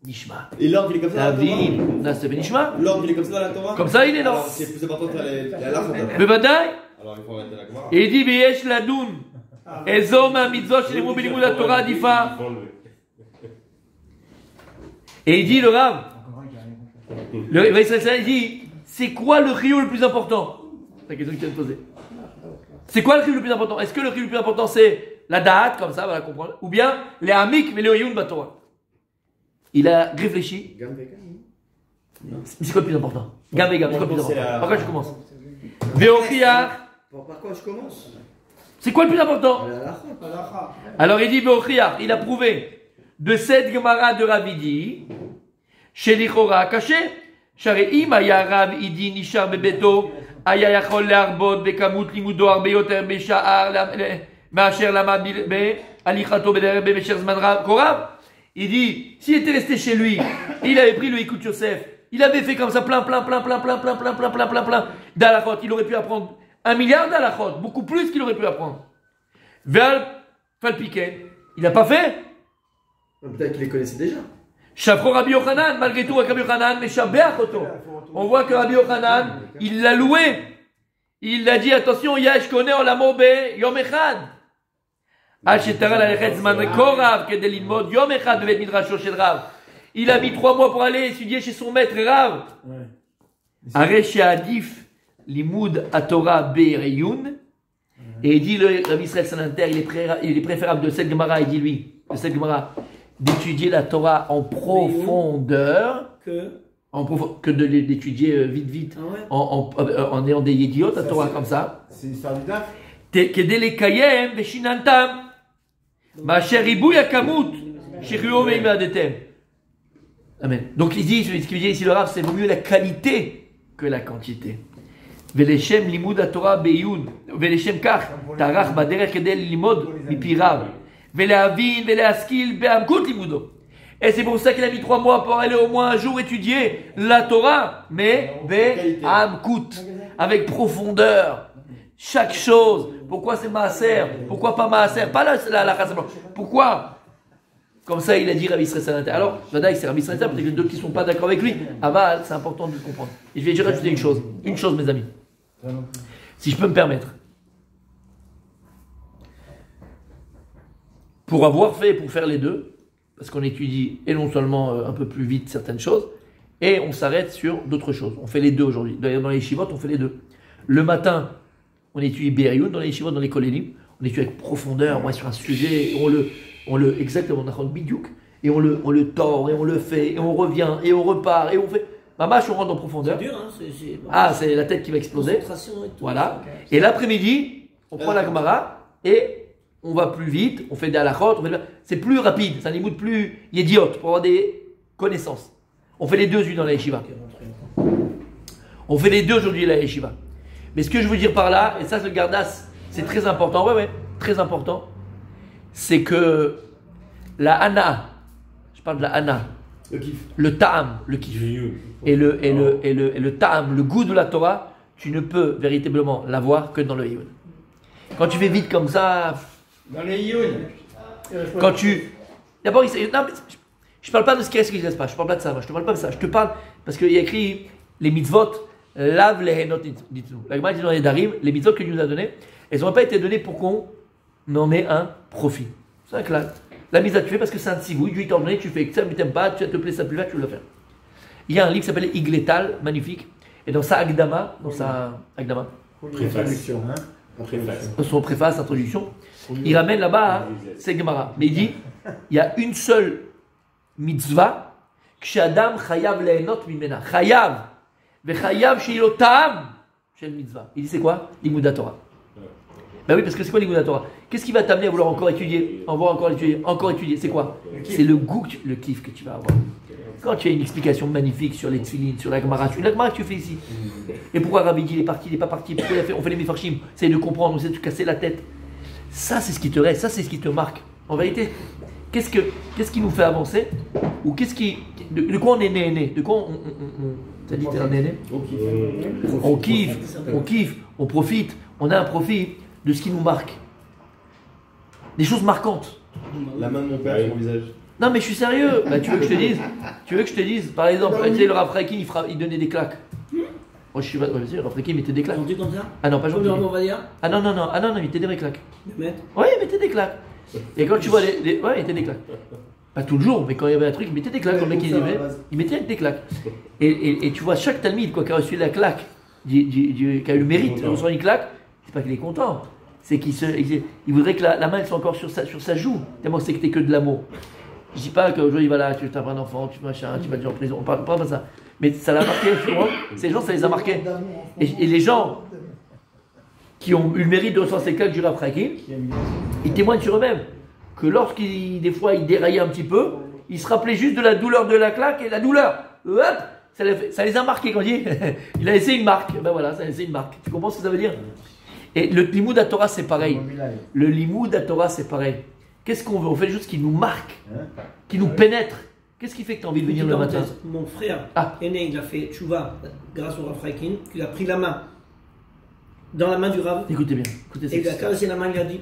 Nishma. Et l'ordre, il est comme ça dans la Torah? Naase, Benishma. L'ordre, il est comme ça dans la Torah? Comme ça, il est là. Alors, c'est plus important que la halachot. Bevadaï. Alors, il faut arrêter la Gemara. Et il dit, Veyesh ladun. Ezoma mitzvot shelemu belimud la Torah difa. Et il dit, le Rav. Il dit, c'est quoi le rio le plus important? C'est la question que tu viens de poser. C'est quoi le rio le plus important? Est-ce que le rio le plus important c'est la da'at, comme ça, on va la comprendre, ou bien les hamik, mais le yun batora? Il a réfléchi. C'est quoi le plus important? Gam, c'est quoi le plus important? Par quoi je commence? Veochia. Par quoi je commence? C'est quoi le plus important? Alors il dit Veochia, il a prouvé de cette Gemara de Ravidi, chez l'Ichora caché, Shareim aya Rav idi nishar bebeto, aya yachol learbot bekamut limudo arbe yoter besha'ar ma'asher lamad be alichato bedereb besher zman korav. Il dit, s'il était resté chez lui, il avait pris le Écoute Yosef, il avait fait comme ça plein d'alachot, il aurait pu apprendre 1 milliard d'alachot, beaucoup plus qu'il aurait pu apprendre. Vers Falpiken, il n'a pas fait. Peut-être qu'il les connaissait déjà. Shafro Rabbi Yochanan, malgré tout, Rabbi Yochanan, mais Shabbeach Oto. On voit que Rabbi Yochanan, il l'a loué. Il a dit, attention, Yash connaît Olamo be Yom Echad. Al-Shetara l'Alechet Zman Korav, Kedel Ilmod, Yom Echad, Bevet Midrasho Shel Rav. Il a mis 3 mois pour aller étudier chez son maître Rav. Aresh Adif, Limoud Atorah Be'ereyun. Et il dit, le Rabbi Israël Salanter, il est préférable de cette Gemara, il dit lui, de cette Gemara, d'étudier la Torah en profondeur que d'étudier vite en ayant des idiotes la Torah comme ça. C'est l'histoire du DAF. Kedé les kayem veshinantam ma'asher ribouy hakamut shechio ve'imadetem. Amen. Donc il dit, ce qu'il veut dire ici le Rav, c'est vaut mieux la qualité que la quantité. Velechem limud haTorah beyud velechem kach tarach baderech kedé limod mipirav. Et c'est pour ça qu'il a mis 3 mois pour aller au moins un jour étudier la Torah, mais avec profondeur. Chaque chose. Pourquoi c'est maaser? Pourquoi pas maaser? Pas la race blanche. Pourquoi? Comme ça, il a dit Rabbi Israël Salanter. Alors, Vadaï, c'est Rabbi Israël Salanter, peut-être que d'autres qui ne sont pas d'accord avec lui. Aval, c'est important de le comprendre. Et je vais juste rajouter une chose. Une chose, mes amis. Si je peux me permettre. Pour faire les deux, parce qu'on étudie et non seulement un peu plus vite certaines choses, et on s'arrête sur d'autres choses. On fait les deux aujourd'hui. D'ailleurs, dans les yeshivot, on fait les deux. Le matin, on étudie Berioun, dans les yeshivot, dans les kolélim, on étudie avec profondeur, sur un sujet, exactement, on a bidiouk, et on le tord, et on le fait, et on revient, et on repart, et on fait. Mamash, on rentre en profondeur. C'est dur, hein, c'est la tête qui va exploser. Voilà. Et l'après-midi, on prend la Gemara, et on va plus vite, on fait des halachot, c'est plus rapide, c'est un limoud plus idiote pour avoir des connaissances. On fait les deux aujourd'hui dans la yeshiva. On fait les deux aujourd'hui dans la yeshiva. Mais ce que je veux dire par là, et ça c'est le gardas, c'est très important, très important, c'est que la hana, je parle de la hana, le ta'am, le kiff, et le ta'am, le goût de la Torah, tu ne peux véritablement l'avoir que dans le yiyun. Quand tu fais vite comme ça, dans les yiyun. Quand tu... D'abord, je ne parle pas de ce qui reste, ce qui ne reste pas. Je ne parle pas de ça. Je ne te parle pas de ça. Je te parle parce qu'il y a écrit les mitzvot, lave les henot, dites-nous. La Gemara dit dans les Darim, les mitzvot que Dieu nous a données, elles n'ont pas été données pour qu'on en ait un profit. C'est un clal. La mitzvah, tu fais parce que c'est un tzivouï, Dieu t'a ordonné, tu fais que ça, mais t'aimes pas, tu te plaît, ça plus là, tu veux le faire. Il y a un livre qui s'appelle Igletal, magnifique, et dans sa Agdama, Préface. dans son préface, introduction, il ramène là-bas, c'est Gemara, mais il dit, il y a une seule mitzvah, Kshadam chayav lehenot mimena, chayav, vechayav sheilo ta'am, shel mitzvah. Il dit c'est quoi? L'Imoud Torah. Ben oui, parce que c'est quoi l'Imoud Torah? Qu'est-ce qui va t'amener à vouloir encore étudier, encore étudier? C'est quoi? C'est le goût, le kiff que tu vas avoir. Quand tu as une explication magnifique sur les tfilines, sur la Gemara, la Gemara que tu fais ici. Et pourquoi Rabbi dit il est parti, il n'est pas parti, pourquoi il a fait, on fait les Mefarshim, c'est de comprendre, on essaie de te casser la tête. Ça, c'est ce qui te reste, ça, c'est ce qui te marque. En vérité, qu'est-ce qui nous fait avancer? Ou de quoi on est né? De quoi t'as dit que t'es un né? On kiffe, on profite, on a un profit de ce qui nous marque. Des choses marquantes. La main de mon père sur mon visage. Non mais je suis sérieux. Bah, tu veux que je te dise par exemple, tu sais, le Rav Reiki, il donnait des claques. Moi je suis pas sûr, le Rav Reiki mettait des claques. On dit comme ça? Ah non, pas gentil. On va dire? Ah non, il mettait des vraies claques. Des mètres? Ouais, il mettait des claques. Et quand tu vois ouais, il mettait des claques. Pas tout le jour, mais quand il y avait un truc, il mettait des claques. Comme le mec il mettait des claques. Et tu vois chaque talmide qui a reçu la claque, qui a eu le mérite de recevoir une claque, c'est pas qu'il est content. C'est qu'il voudrait que la main elle soit encore sur sa joue, tellement c'est que t'es que de l'amour. Je dis pas qu'aujourd'hui, voilà, tu as un enfant, tu machin, tu vas dire en prison, on parle pas de ça. Mais ça l'a marqué, tu vois. Ces gens, ça les a marqués. Et les gens qui ont eu le mérite de recevoir ces claques du Rav Reiki, ils témoignent sur eux-mêmes que des fois, ils déraillaient un petit peu, ils se rappelaient juste de la douleur de la claque et la douleur, hop, ça les a marqués. Quand on dit, il a laissé une marque. Ben voilà, ça a laissé une marque. Tu comprends ce que ça veut dire? Et le Limoud Torah, c'est pareil. Le Limoud Torah, c'est pareil. Qu'est-ce qu'on veut? On fait des choses qui nous marquent, qui nous pénètrent. Qu'est-ce qui fait que tu as envie de venir le matin? Mon frère aîné, il a fait tchouva grâce au Rav Reiki, il a pris la main, dans la main du Rav. Écoutez bien, écoutez ça. Et il a caressé la main, il a dit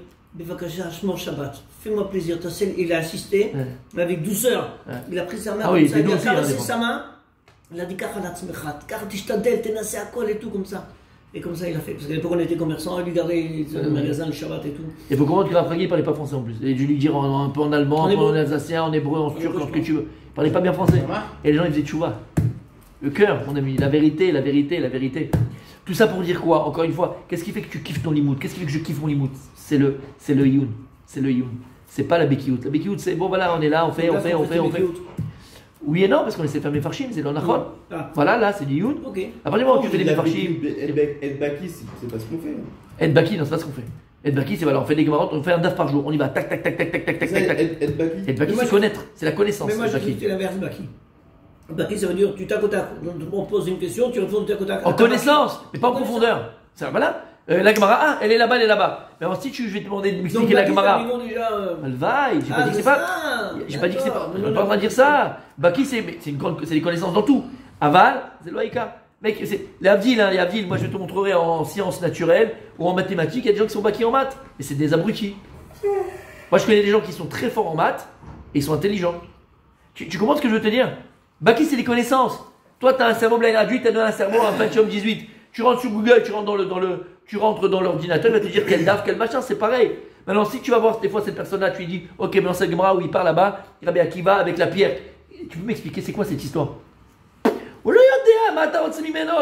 mon Shabbat, fais-moi plaisir. Il a assisté, mais avec douceur. Il a pris sa main, comme ça, il a caressé sa main. Il a dit et tout comme ça. Et comme ça, il a fait. Parce qu'à l'époque, on était commerçants, il lui gardait le magasin, le Shabbat et tout. Et faut comprendre que Rav Reiki, il ne parlait pas français en plus. Et je lui dire un peu en allemand, un peu en alsacien, en hébreu, en turc, en ce que tu veux. Il ne parlait pas bien français. Et les gens, ils faisaient tchouva. Le cœur, mon ami, la vérité. Tout ça pour dire quoi? Encore une fois, qu'est-ce qui fait que tu kiffes ton limoud? Qu'est-ce qui fait que je kiffe mon limoud? C'est le youn. C'est pas la bekiout. La bekiout, c'est bon, voilà, on est là, on fait. Oui et non, parce qu'on essaie de faire mes farshim, c'est l'onachon. Voilà, là, c'est du youn. À partir du moment où tu fais des farshim. Et Baki, c'est pas ce qu'on fait. Et Baki, non, c'est pas ce qu'on fait. Et Baki, c'est voilà, on fait des gemarotes, on fait un daf par jour. On y va, tac. Et Baki, c'est connaître, c'est la connaissance. Mais moi, je dis que c'est l'inverse de Baki. Baki, ça veut dire tu tac au tac. On pose une question, tu réponds tac au tac. En connaissance, mais pas en profondeur. Voilà. La Gemara, elle est là-bas, Mais alors, si je vais te demander de m'expliquer la Gemara. Elle va, j'ai pas dit que c'est pas. J'ai pas dit que c'est pas. On n'est pas en train de dire ça. Baki, c'est des connaissances dans tout. Aval, c'est le Haïka. Mec, les Abdil, moi je te montrerai en sciences naturelles ou en mathématiques, il y a des gens qui sont Baki en maths. Et c'est des abrutis. Moi je connais des gens qui sont très forts en maths et ils sont intelligents. Tu comprends ce que je veux te dire? Baki, c'est des connaissances. Toi, tu as un cerveau blind adulte, tu as donné un cerveau à un Pentium 18. Tu rentres sur Google, tu rentres dans l'ordinateur, il va te dire quel daf, quel machin, c'est pareil. Maintenant, si tu vas voir des fois cette personne-là, tu lui dis, ok, mais dans cette Gemara où il part là-bas, Rabbi Akiva avec la pierre. Tu peux m'expliquer c'est quoi cette histoire?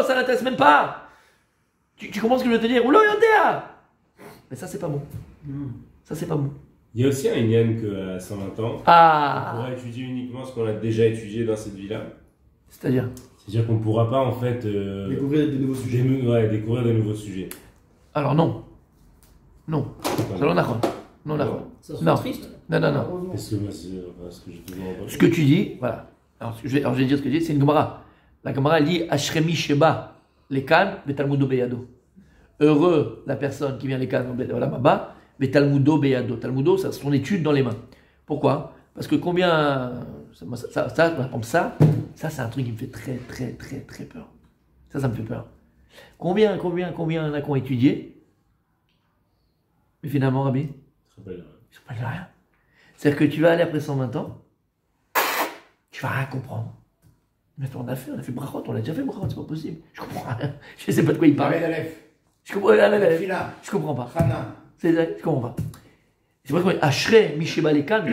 Ça n'intéresse même pas. Tu comprends ce que je veux te dire? Mais ça, c'est pas bon. Ça, c'est pas bon. Il y a aussi un Inyan qu'à 120 ans, on pourra étudier uniquement ce qu'on a déjà étudié dans cette vie-là. C'est-à-dire qu'on ne pourra pas en fait découvrir de nouveaux sujets. Découvrir de nouveaux sujets. Alors non. C'est l'onachon. Non. Ça serait triste. Non. Est-ce que moi, ce que je te vois ce que tu dis, voilà. Alors je vais dire ce que tu dis, c'est une Gemara. La Gemara, elle dit Ashremi Sheba, les Kan, Betalmudo Beyado. Heureux la personne qui vient les Kan, Baba, Betalmudo Beyado. Talmudo, c'est son étude dans les mains. Pourquoi? Parce que combien. Ça, c'est un truc qui me fait très peur. Ça me fait peur. Combien il y en a qui ont étudié, mais finalement, Rabbi, ils ne s'appellent rien. C'est-à-dire que tu vas aller après 120 ans, tu vas rien comprendre. Mais on a fait brachot, on a déjà fait brachot, c'est pas possible. Je comprends rien. Je sais pas de quoi il parle. Je comprends pas. Je comprends pas. C'est vrai, je comprends pas. C'est vrai qu'on est Ashrei Misheba Lekan,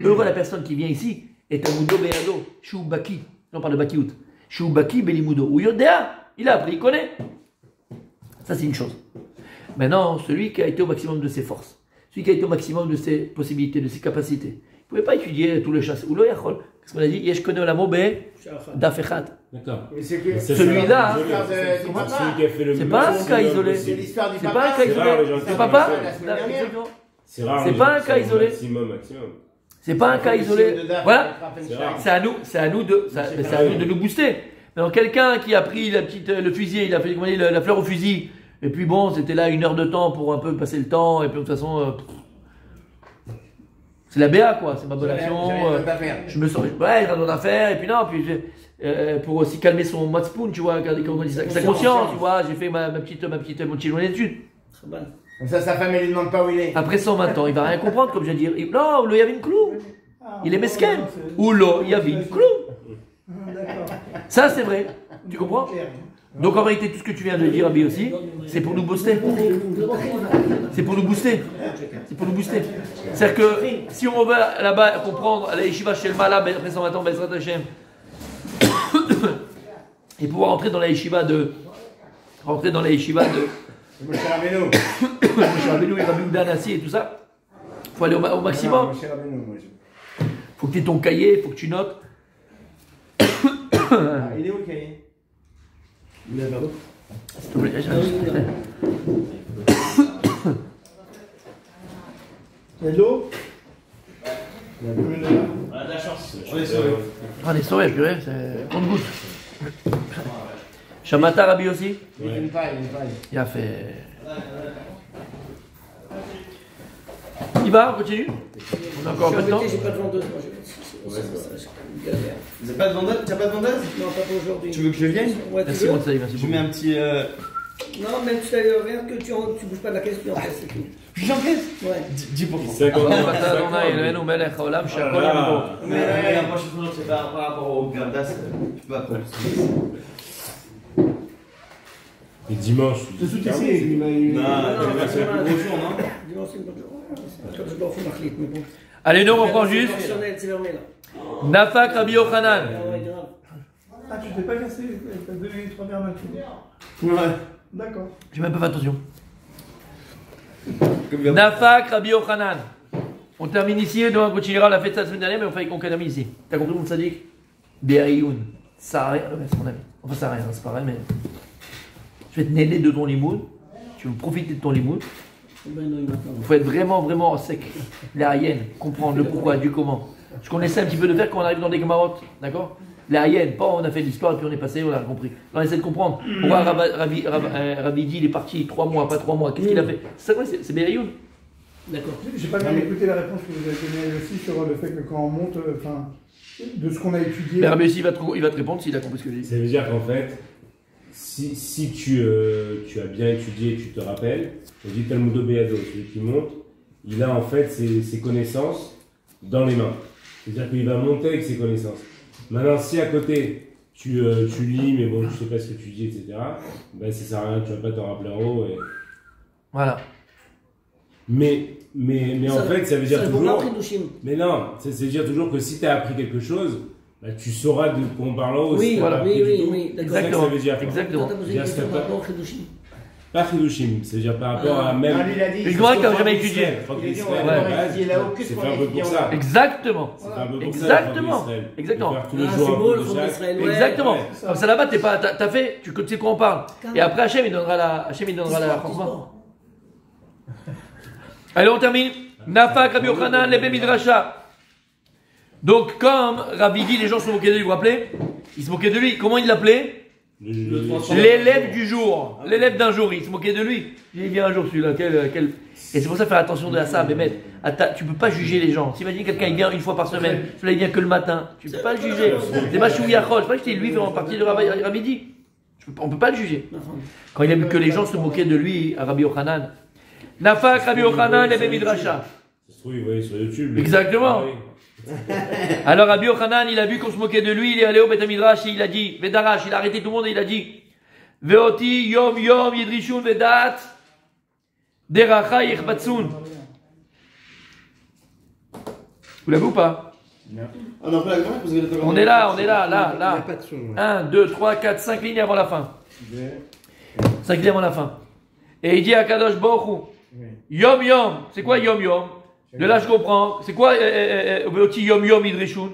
Heureux la personne qui vient ici, est un mudo beado, choubaki. On parle de bakiout. Choubaki belimudo. Ou yodea, il a appris, il connaît. Ça, c'est une chose. Maintenant, celui qui a été au maximum de ses forces, celui qui a été au maximum de ses possibilités, de ses capacités, il ne pouvait pas étudier tout le chasse. Ou l'oyachol. Qu'est-ce qu'on a dit? Yesh connaît la mobe d'afechat. D'accord. Celui-là, c'est pas un cas isolé. C'est l'histoire du C'est pas un cas isolé. C'est papa. C'est rare. C'est pas un cas isolé. Maximum. C'est pas un cas isolé. Voilà. C'est à nous de nous booster. Alors quelqu'un qui a pris le fusil, il a fait la fleur au fusil, et puis bon, c'était là 1 heure de temps pour un peu passer le temps, et puis de toute façon, c'est la BA quoi, c'est ma bonne action. Je me sens, ouais, il a d'autres affaires, et puis non, puis pour aussi calmer son matzpoun, tu vois, comment on dit ça, sa conscience, tu vois, j'ai fait mon petit journée d'études. Comme ça, sa femme, elle lui demande pas où il est. Après 120 ans, il va rien comprendre, comme je viens de dire. Non, il y avait une clou. Il est mesquin. Ou là, il y avait une clou. Ça, c'est vrai. Tu comprends? Donc en réalité, tout ce que tu viens de dire, Abi aussi, c'est pour nous booster. C'est pour nous booster. C'est pour nous booster. C'est-à-dire que si on va là-bas comprendre à la yeshiva chez le Malab, après 120 ans, Bezrat Hashem, et pouvoir rentrer dans la yeshiva de. Moshe Rabbeinu. Moshe Rabbeinu et Rabbi Yehuda Hanassi et tout ça. Il faut aller au maximum. Il faut que tu aies ton cahier, il faut que tu notes. Il est où le cahier? Il est vers l'eau. S'il te plaît, Il y a de l'eau? On a de la chance. On est sauvés. On est sauvés, purée, c'est compte-goutte. Shamata Rabbi aussi? Il n'aime pas. Il a fait. Il va, on continue? On a encore un peu de temps? J'ai pas de vendeuse, moi. T'as pas de vendeuse? Non, pas pour aujourd'hui. Tu veux que je vienne? Ouais, Merci, mon salut, merci Je beaucoup. mets un petit. Non, même si rien que tu bouges pas de la caisse, tu encaisses, c'est tout. J'encaisse? Ouais. 10%. Mais la prochaine fois, c'est par rapport au Gardas. Je peux apprendre. Et dimanche. C'est tout ici, il m'a eu. Non, c'est le plus gros jour, non? Dimanche, c'est une bonne journée. Comme je dois faire ma clé, mais bon. Allez, nous on reprend juste. C'est fermé là. Nafak Rabbi Yochanan. Ah ouais, grave. Ah, tu t'es pas cassé, t'as 2 minutes, 3 verres Ouais. D'accord. J'ai même pas fait attention. Nafak Rabbi Yochanan. On termine ici, demain on continuera la fête de la semaine dernière, mais on fait qu'on termine ici. T'as compris mon sadique? Be'ayoun. Ça sert à rien, c'est mon ami. Enfin, ça sert à rien, c'est pareil, mais. Je vais te n'aider de ton limoud. Tu veux profiter de ton limoud. Il faut être vraiment sec. La hyène, comprendre le pourquoi, du comment. Ce qu'on essaie un petit peu de faire quand on arrive dans des gamarottes, d'accord? La hyène, pas on a fait l'histoire et puis on est passé, on a compris. Là, on essaie de comprendre. Pourquoi Rabbi dit il est parti 3 mois, pas 3 mois. Qu'est-ce qu'il a fait? C'est quoi? C'est Be'ayoun. D'accord. J'ai pas bien écouté la réponse que vous avez donnée aussi sur le fait que quand on monte, enfin, de ce qu'on a étudié. Mais Rabbi aussi, il va te répondre s'il a compris ce que j'ai dit. Ça veut dire qu'en fait, si tu as bien étudié, tu te rappelles, on dit Talmudo Beado, celui qui monte, il a en fait ses connaissances dans les mains. C'est-à-dire qu'il va monter avec ses connaissances. Maintenant, si à côté, tu lis, mais bon, tu sais pas ce que tu dis, etc., ben ça sert à rien, tu vas pas t'en rappeler en haut. Et... Voilà. Mais en fait, ça veut dire toujours... Mais non, ça veut dire toujours que si tu as appris quelque chose, bah, tu sauras de quoi on parle en haut. Oui, oui. Exactement. Ça veut dire. Exactement. Pas Chidushim, c'est-à-dire par rapport à même. Une Gemara qui n'a jamais étudié. C'est fait un peu pour ça. Exactement. Exactement. Exactement. Comme ça là-bas, t'as fait, tu sais quoi on parle. Et après Hachem, il donnera la franchement. Allez, on termine. Nafak Rabbi Yochanan, Lebe Midrasha. Donc, comme Rabbi dit, les gens se moquaient de lui, vous vous rappelez? Ils se moquaient de lui. Comment il l'appelait? L'élève du jour. L'élève d'un jour. Ils se moquaient de lui. Il vient un jour celui-là. Et c'est pour ça faire attention à ça, Bémet. Tu ne peux pas juger les gens. S'imagine quelqu'un il vient une fois par semaine, celui-là il vient que le matin. Tu ne peux pas le juger. C'est pas Chouïachol. C'est pas que lui fait partie de Rabbi dit. On ne peut pas le juger. Quand il a vu que les gens se moquaient de lui, à Rabbi Yochanan. Nafak Rabbi Yochanan, Lebe Midrasha. Ça se trouve, il voyait sur YouTube. Exactement. Alors Rabbi Yochanan, il a vu qu'on se moquait de lui, il est allé au Beth Midrash et il a dit, Vedarash, il a arrêté tout le monde et il a dit, Veoti yom yom yidrishun vedat deracha yichbatsun. Vous l'avez ou pas? On est en plein parce que On est là, Il n'y a là. pas de son. 1, 2, 3, 4, 5 lignes avant la fin. 5 lignes avant la fin. Et il dit à Kadosh Baruch Hu, Yom Yom, c'est quoi Yom Yom? De là je comprends. C'est quoi Yom Yom Idrishun?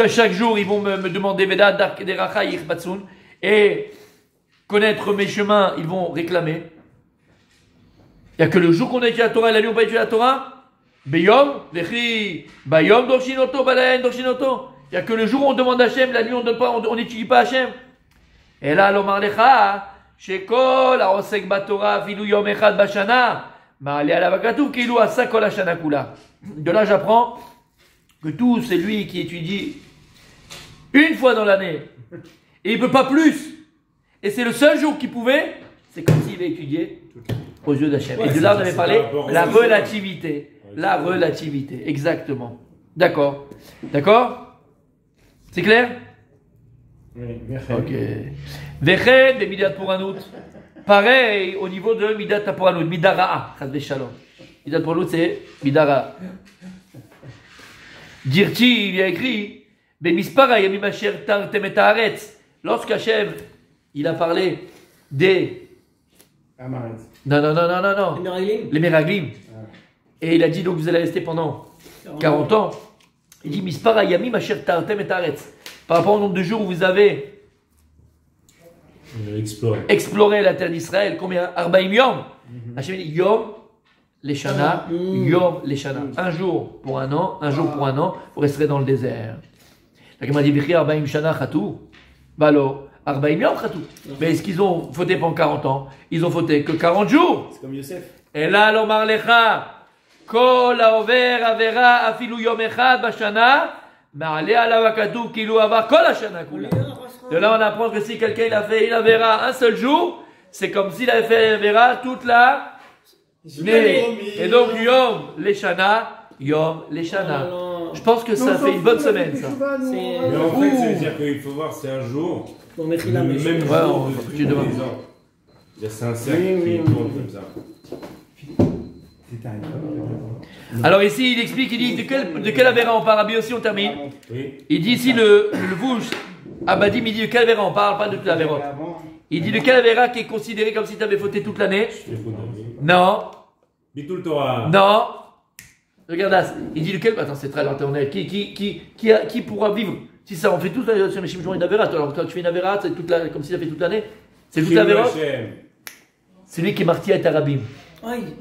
Chaque jour ils vont me demander Veda Deracha Yichbatsun. Et connaître mes chemins, ils vont réclamer. Il n'y a que le jour qu'on a étudié la Torah et la nuit on n'a pas étudié la Torah. Beyom, Vechi, Bayom Dorshinoto, Balaen Dorshinoto. Il n'y a que le jour où on demande Hachem, la nuit on n'étudie pas Hachem. Et là, l'Omar Lecha, Shekol, Aosek Batora, Filou Yom Echad Bashana, Ma'ale Alavakatu, Kilou Asa Kol Hashana Kula. De là, j'apprends que tout c'est lui qui étudie une fois dans l'année. Et il ne peut pas plus. Et c'est le seul jour qu'il pouvait, c'est comme s'il avait étudié aux yeux d'Hachem. Et de là, on avait parlé la relativité. La relativité, exactement. D'accord. D'accord? C'est clair? Oui, ok. Vechen de Midat Puranut. Pareil au niveau de Midat Puranut. Midara'a. Chas v'shalom. Midat Puranut, c'est Midara'a. Dirti, il y a écrit Bemispara yamim asher tartem et haaretz. Lorsque Hachem, il a parlé des. Non. Les Meraglim. Et il a dit donc vous allez rester pendant 40 ans. Il dit Mispara yamim asher tartem et haaretz. Par rapport au nombre de jours où vous avez exploré la terre d'Israël, combien? Arbaim Yom. Hachem dit Yom Leshana, Yom Leshana. Un jour pour un an, vous resterez dans le désert. La Gemara dit Vichi Arbaim Shana Chatou. Bah alors, Arbaim Yom Chatou. Mais est-ce qu'ils ont fauté pendant 40 ans? Ils ont fauté que 40 jours. C'est comme Yosef. Et là, l'Omar Lecha, Kol Haover Avera Afilu Yom Echad Bashana. De là, on apprend que si quelqu'un il a fait une avéra un seul jour, c'est comme s'il avait fait une avéra toute la année. Et donc, Yom Leshana, Yom Leshana. Je pense que ça fait une bonne semaine, ça. Mais en fait, ça veut dire qu'il faut voir, c'est un jour. Même jour, tous les ans. C'est un cercle qui tourne comme ça. Alors ici, il explique, il dit de quel avéra on parle. Rabbi aussi, on termine. Il dit ici le bouche Abadim, il dit de quel avéra on parle, pas de toute l'avéra. Il dit de quel avéra qui est considéré comme si tu avais fauté toute l'année. Non. Bitul Torah. Non. Regarde là, il dit de quel. Attends, c'est très interne. Qui pourra vivre si ça on fait toute l'année sur les chimijons une avéra. Alors quand tu fais une avéra, c'est comme si tu as fait toute l'année. C'est toute l'avéra. C'est lui qui est martyr et arabim.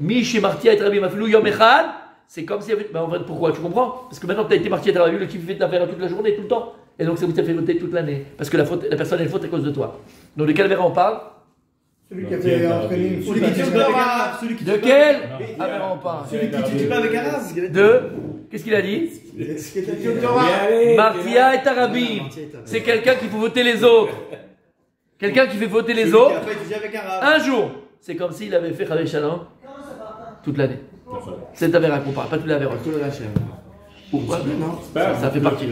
Mish et martyr et arabim. Afilou Yom Echad. C'est comme si. En fait, pourquoi? Tu comprends? Parce que maintenant, tu as été martyr et arabim, le qui fait ta avéra toute la journée, tout le temps. Et donc, ça vous a fait voter toute l'année. Parce que la personne elle faute à cause de toi. Donc, de quel avéra on parle? Celui qui a fait entraîner une foule. De quel avéra on parle? Celui qui ne tue pas avec Arras. De. Qu'est-ce qu'il a dit? Martia et Arabim. C'est quelqu'un qui fait voter les autres. Quelqu'un qui fait voter les autres. Un jour. C'est comme s'il avait fait Chavé Shalom toute l'année. C'est avéra qu'on parle, pas toute l'avéra. Tout le Hachem. Pourquoi? Ça fait partie.